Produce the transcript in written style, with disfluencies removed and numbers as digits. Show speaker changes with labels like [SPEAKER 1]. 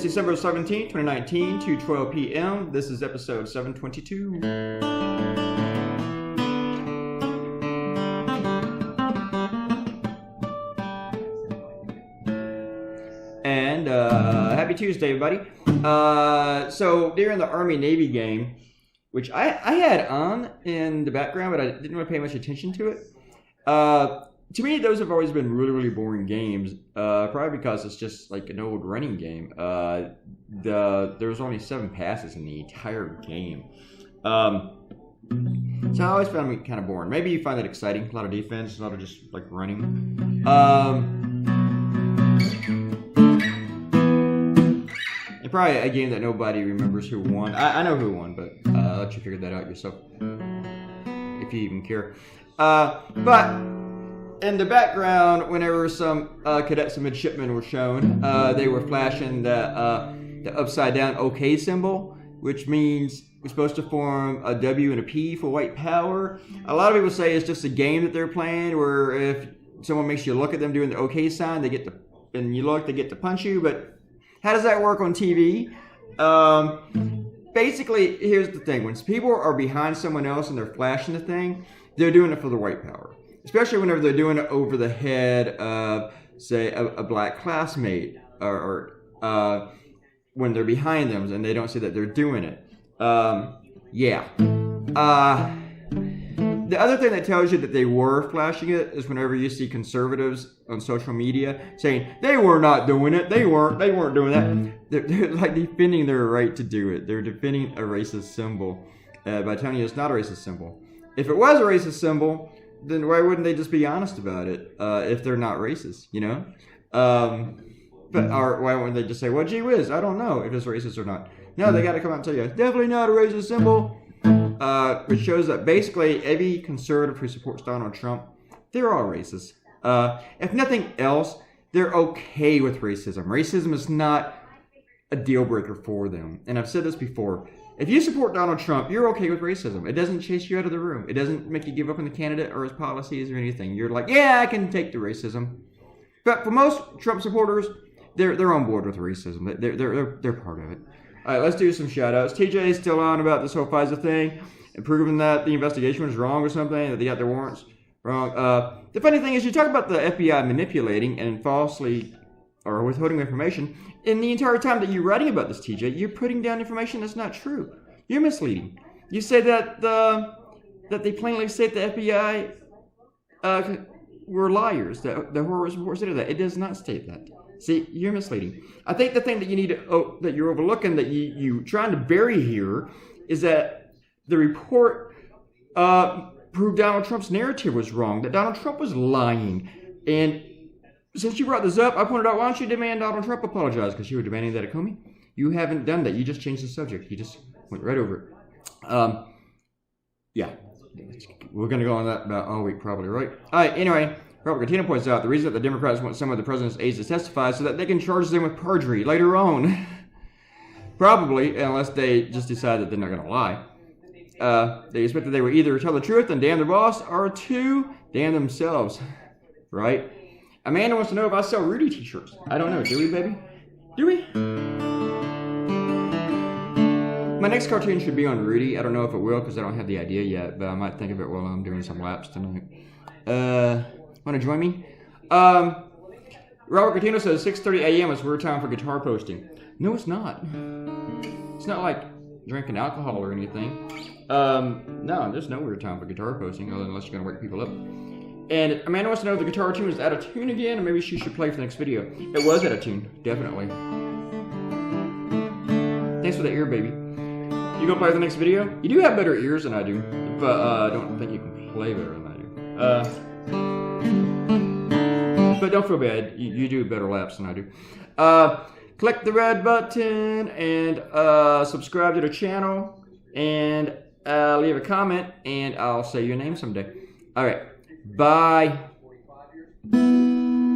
[SPEAKER 1] It's December 17th, 2019, 2:12 p.m. This is episode 722. And happy Tuesday, everybody. So during the Army-Navy game, which I had on in the background, but I didn't really pay much attention to it. To me, those have always been really, really boring games. Probably because it's just like an old running game. There was only 7 passes in the entire game. So I always found it kind of boring. Maybe you find it exciting. A lot of defense, a lot of just like running. And probably a game that nobody remembers who won. I know who won, but I'll let you figure that out yourself. If you even care. But in the background, whenever some cadets and midshipmen were shown, they were flashing the upside down OK symbol, which means we're supposed to form a W and a P for white power. A lot of people say it's just a game that they're playing, where if someone makes you look at them doing the OK sign, they get to, and you look, they get to punch you. But how does that work on TV? Basically, here's the thing. When people are behind someone else and they're flashing the thing, they're doing it for the white power. Especially whenever they're doing it over the head of, say, a black classmate, or when they're behind them and they don't see that they're doing it. Yeah. The other thing that tells you that they were flashing it is whenever you see conservatives on social media saying they were not doing it, they weren't doing that. They're like defending their right to do it. They're defending a racist symbol by telling you it's not a racist symbol. If it was a racist symbol, then why wouldn't they just be honest about it if they're not racist, you know? Or why wouldn't they just say, well, gee whiz, I don't know if it's racist or not. No, they got to come out and tell you, it's definitely not a racist symbol. Which shows that basically every conservative who supports Donald Trump, they're all racist. If nothing else, they're okay with racism. Racism is not a deal breaker for them. And I've said this before. If you support Donald Trump, you're okay with racism. It doesn't chase you out of the room. It doesn't make you give up on the candidate or his policies or anything. You're like, yeah, I can take the racism. But for most Trump supporters, they're on board with racism. They're part of it. All right, let's do some shout-outs. TJ is still on about this whole FISA thing and proving that the investigation was wrong or something, that they got their warrants wrong. The funny thing is you talk about the FBI manipulating and falsely or withholding information. In the entire time that you're writing about this, TJ, you're putting down information that's not true. You're misleading. You say that they plainly state the FBI were liars. That the horror report said that. It does not state that. See, you're misleading. I think the thing that you need to, that you're overlooking, that you trying to bury here, is that the report proved Donald Trump's narrative was wrong. That Donald Trump was lying. And since you brought this up, I pointed out, why don't you demand Donald Trump apologize? Because you were demanding that at Comey. You haven't done that. You just changed the subject. You just went right over it. Yeah. We're going to go on that about all week probably, right? All right, anyway, Robert Gattino points out the reason that the Democrats want some of the president's aides to testify is so that they can charge them with perjury later on. Probably, unless they just decide that they're not going to lie. They expect that they will either tell the truth and damn their boss, or 2, damn themselves. Right? Amanda wants to know if I sell Rudy t-shirts. I don't know. Do we, baby? Do we? My next cartoon should be on Rudy. I don't know if it will because I don't have the idea yet, but I might think of it while I'm doing some laps tonight. Want to join me? Robert Gattino says 6:30 a.m. is weird time for guitar posting. No, it's not. It's not like drinking alcohol or anything. No, there's no weird time for guitar posting unless you're going to wake people up. And Amanda wants to know if the guitar tune is out of tune again, or maybe she should play for the next video. It was out of tune, definitely. Thanks for the ear, baby. You gonna play for the next video? You do have better ears than I do, but I don't think you can play better than I do. But don't feel bad. You do better laps than I do. Click the red button and subscribe to the channel, and leave a comment, and I'll say your name someday. All right. Bye.